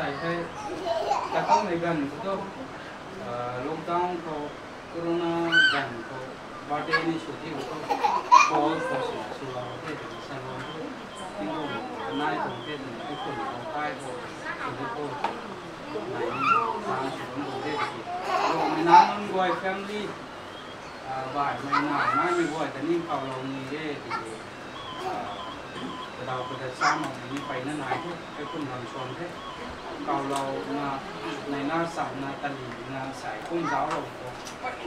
ใส่ให้แต่ต้องในกันก็lockdown เขาโควิดกันเขาบาดเจ็บนี่ชุดที่เขาพอเขาสุราเทศสันวันที่เขานายของเทศไอ้คนของใต้เขาที่เขาในทางสุนทรเทศเราไม่นานมันบ่อย family บ่ายไม่นานไม่บ่อยแต่นี่เขาเรามีได้ที่เราก็จะสร้างมันนี้ไปนั่นไหนทุกไอ้คนทำชนเทศเราในหน้าสัมนาตลีนาสายกุ้งเจ้าเรา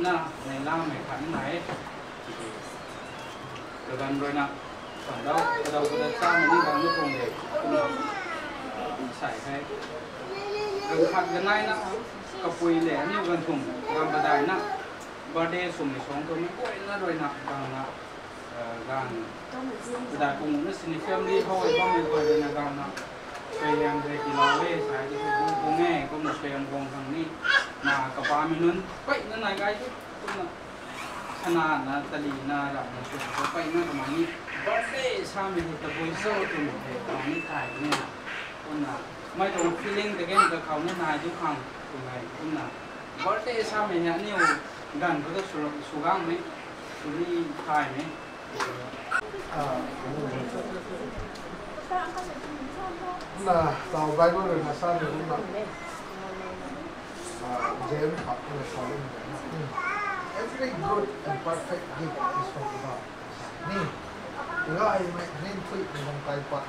หน้าในล่างไม่ขันไหนเดี๋ยวกันเลยนะก่อนเราก็จะสร้างมันนี้บางลูกโป่งเด็กใส่ให้เราขัดกันได้นะกับปุยแหลมนี่กันถุงกำบันไดนะบาร์เดย์สุ่มในช่องตัวนี้ก็น่าด้วยนะบางนะการกระดาษกุ้งนั่นสินิเฟมลี่เขาไว้บ้างไม่ค่อยเลยนะการนะพยายามจะกินเราเว้ยใช้ที่ผู้ผู้แม่ก็มาเตรียมวงทางนี้นากับปลาไม่นุ่นไปนั่นไหนไงทุกคนขนาดนะตะลีนาหลับมาชวนเขาไปนั่นประมาณนี้บาร์เดย์ชามีตะบุยโซ่ตัวหมดเลยตอนนี้ถ่ายเนี่ยคนน่ะไม่ตรง feeling แต่แกกับเขาเนี่ยนายทุกครั้งเป็นไงคนน่ะบาร์เดย์ชามีเนี่ยนี่กันก็ต้องสุกังไหมสุนีถ่ายไหมNah, tahu Bible dari masa dulu nak James Hudson Solomon. Every good and perfect gift is from God. Ni, kalau ayam ni tu dengan kai pat,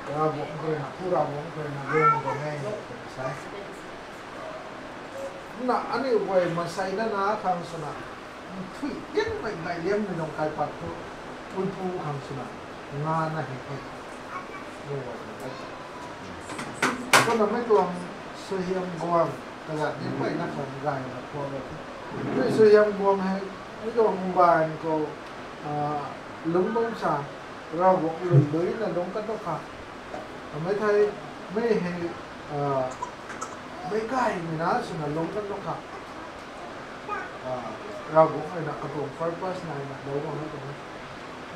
kalau bukan kerana pura bukan kerana yang dongai, saya. Nah, ani buat masa ini nak kang sana. Tu yang baik baik liam dengan kai pat tu, pun kang sana. Ngana hek. Có là mấy con sư hiểm buông, cái gạt những mấy nát phần gài là qua được. Mấy sư hiểm buông hay mấy con bàn có lúng bông sàn, rau bột lùn lưới là đúng cái đó phạt. Mấy thầy mấy hệ mấy cái người ná xin là đúng cái đó phạt. Rau bột này là cái vùng purpose này là đâu còn mấy con.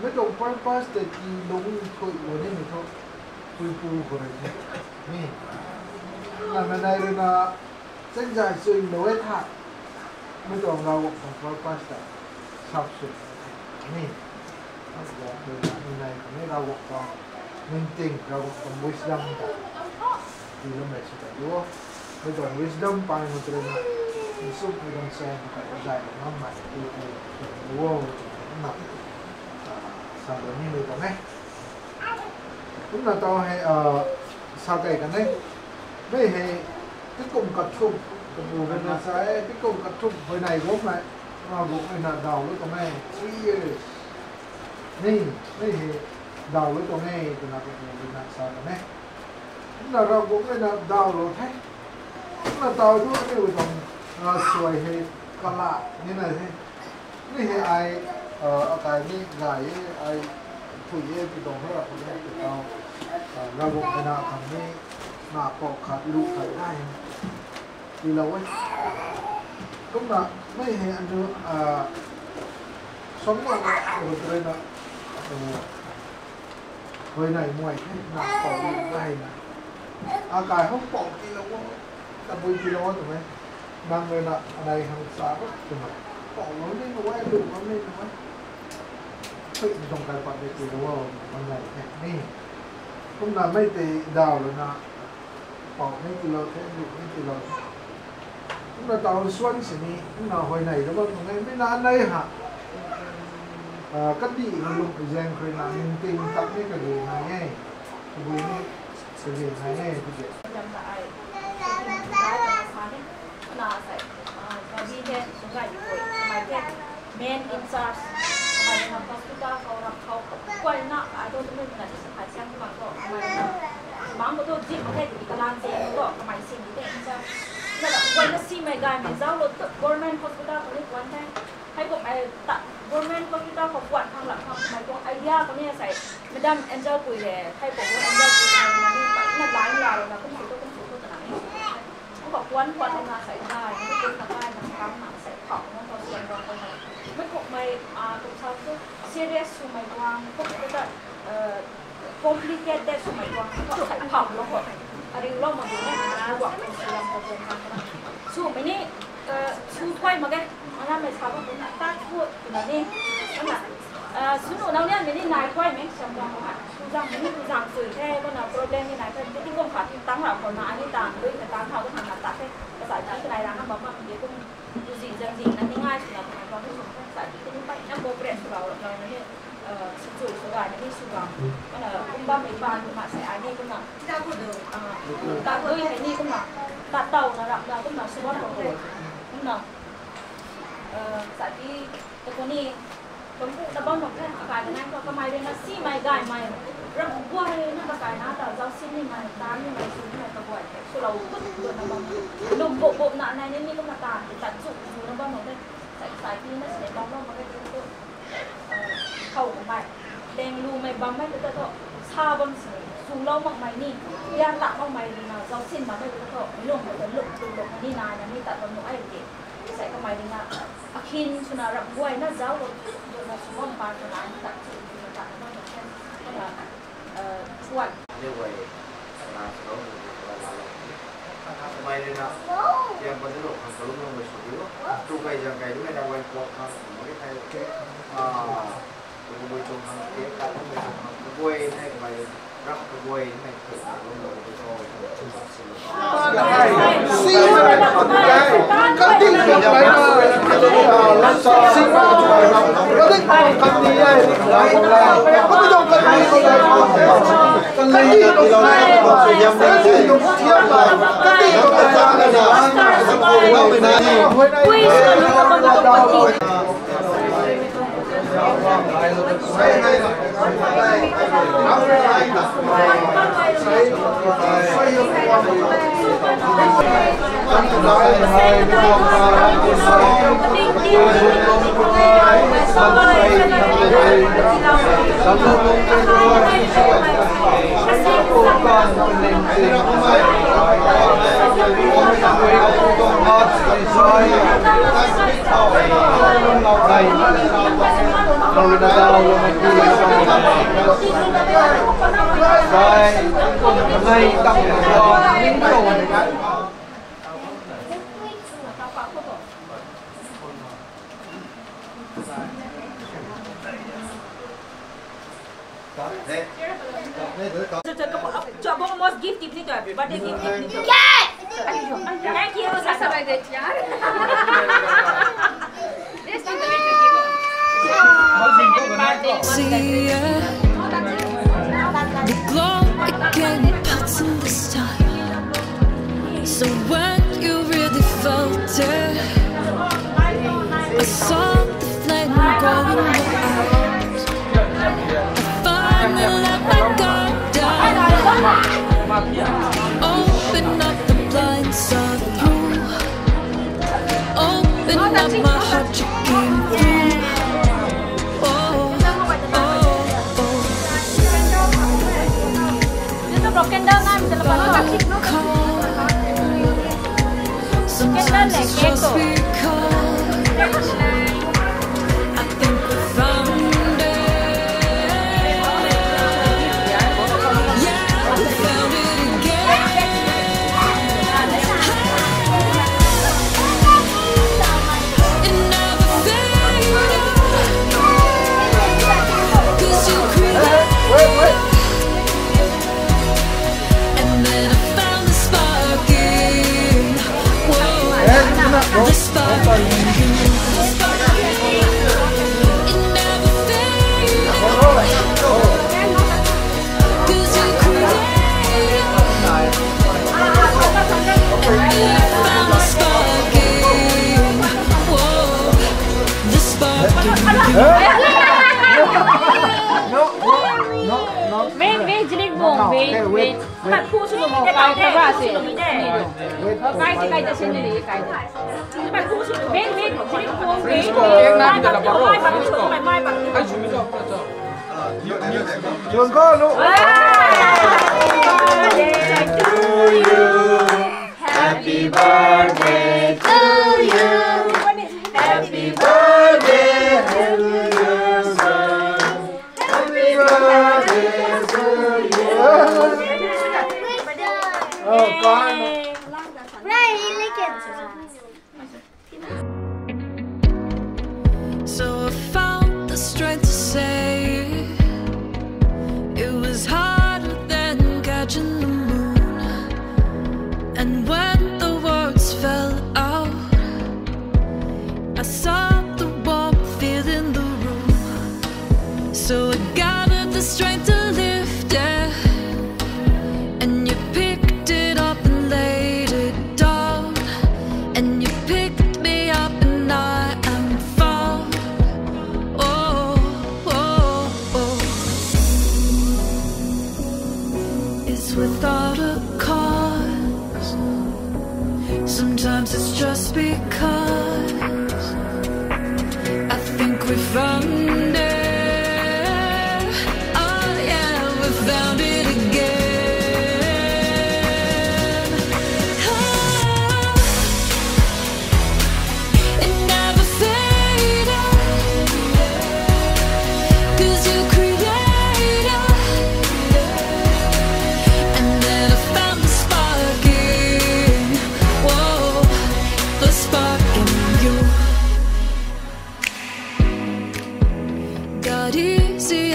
Mấy con purpose thì đúng thôi rồi nên mình thôi. Phu của này nè, làm này rồi là sinh giải sự nổi hạt, mới còn rau còn có pasta, sắp sửa nè, rồi là này mấy rau còn minh tình rau còn wisdom thì nó mới sẽ đúng không? Mới còn wisdom bài một từ là giúp người ta xem phải giải nó mạnh thì đúng không? Nó nặng, sao đó như người ta nghe. Chúng ta tao hay sao kể cái này mấy hệ cái cùng cật chung cùng bên là sai cái cùng cật chung hồi này gốm lại vào gốm này là đầu với con này nè mấy hệ đầu với con này thì là cái bên là sao cái này chúng ta vào gốm này là đầu rồi thế chúng ta tao chút cái rồi còn xuôi hệ còn lạ như này thế mấy hệ ai cái này gái aiผู้เยี่ยมที่ตรงให้เราคนนี้ติดต่อระบบในนาทำให้นาปอกขาดลูกขาดได้ดีแล้วเว้ยก็มาไม่เห็นอันนี้สมมติว่าเลยนะเคยไหนมวยให้นาปอกลูกได้นะอากาศเขาปอกกิโลตะบุยกิโลถูกไหมบางเลยนะอะไรทางสาก็ถูกไหมปอกแล้วนี่มาไว้ลูกแล้วนี่ถูกไหมtrong cái quan điểm của nó bằng này nè cũng là mấy tỷ đào rồi nè bỏ mấy kilo thế đủ mấy kilo cũng là tàu xuân xí ní cũng là hồi này đó vâng ngay mấy nán đây hả cắt đi là lục cái gen khơi là mình tìm tặng mấy cái gì này nghe cái gì này cái gì này nghe cái gì main in charge mai tham hospital kau rak kau kuai na ado tu men ngani sa siang tu ko mai mang ko to ji ma kai di kalan se ko mai sing di in charge na la kuai na si mai ga mai zau lo to government hospital ko ni kuan tai hai ko mai ta government hospital ko kuat thang la kham mai ko idea ko ni sai madam angel pui le hai ko angel pui na ni pa na lai la na ko su to ta ni ko ko kuan na sai da ni ko ta kai na kam na sai khau na ko sian ro koไม่คงไม่ตรงชาวก็ serious สุดไม่กว้างก็จะcomplicated สุดไม่กว้างก็ใส่ผักแล้วก็ ari lo ma ne wa ko silam ko kan su me ni su thoi ma ke ana me sa ba ko ta ko na ni ana su no nau ne me ni nai thoi me sam ba ma su jang me ni su jang su the ko na problem ni nai cáiที่công khả tăng là còn na ni tang đối cái tăng thao cái hàng ta cái sai cái này là nó mà cái cũng gì dân gì nó ngay là cái con cái sai cái như vậy nó bộ bẹt vào rồi nó như sự chủ sự bài nó đi sự vào cái là cũng ba mấy bàn mà sai ai đi cũng là ta ơi hay đi cũng là ta tàu là đặt ra cũng là sự bắt đầu cũng là sai cái con này cũng ta bao một cái cái này có mai đây nó xi mai gai mai rất qua đây nó cái nó tạo ra xin đi mai tán đi mai xuống này ta gọi số đầu cũng nó bao lùm bộ nạn này nên cũng là tàn thì tận dụng nó bao một cái sai khi nó sẽ bao một cái khẩu của mày đèn lù mày bấm mấy cái tao xa bấm xuống lâu mặc mày đi gian lạ mặc mày thì nào rau xin mà mấy cái tao lùm một cái lùm đi này là đi tận vào một ai để sẽ có mày đi nào khi nó rập quay nó giáo rồi nó xuống một bàn rồi anh tận dụng tận nó một cái là quậy như vậy là số mày đi nào yang pada lo kan kalau mau bersuara tu kai yang kai tu ada wan kuat kan mungkin kai ke tu boleh cuma ke kan boleh naik mai rak boleh naik ke lo lo tu si kan tin được đấy mà si mà có thích cần gì đây có bây giờ cần gì không đây cần gì đâu này cần gì đâu thiêm mà cần gì đâu cần ra này cho bông most gift tip ni tu, birthday gift tip ni tu. Thank you. That's about it, yeah. This one the way to See the glow again pops in the style. So when you really felt it, I saw the flame growing out. I finally let my guard down. Open up the blinds, saw through. Open up my heart, you came through. Broken down kan bisa lepas tu kasih no. Broken down ni keko. The spark in you, it never fades. 'Cause you created, and I found the spark in, whoa, the spark in you. Wait, jadi bong, wait. Kat pu sudah mau kau coba sih. Kau kau dah sendiri kau. Kat pu sudah. Wait, jadi bong, wait. Mai bang, mai bang. Chuồn con luôn. Happy birthday to you. Happy birthday to you, son. Happy birthday to you. So I found the strength to say it was harder than catching the moon. And when the words fell out, I saw the warmth in the room. So I gathered the strength to lift it, and you picked it up and laid it down, and you picked me up and I am found. Oh, oh, oh. It's without a cause. Sometimes it's just because I think we found it. Oh yeah, we found it again. Oh, it never faded, 'cause you created. And then I found the spark in, whoa, the spark in you. Got easy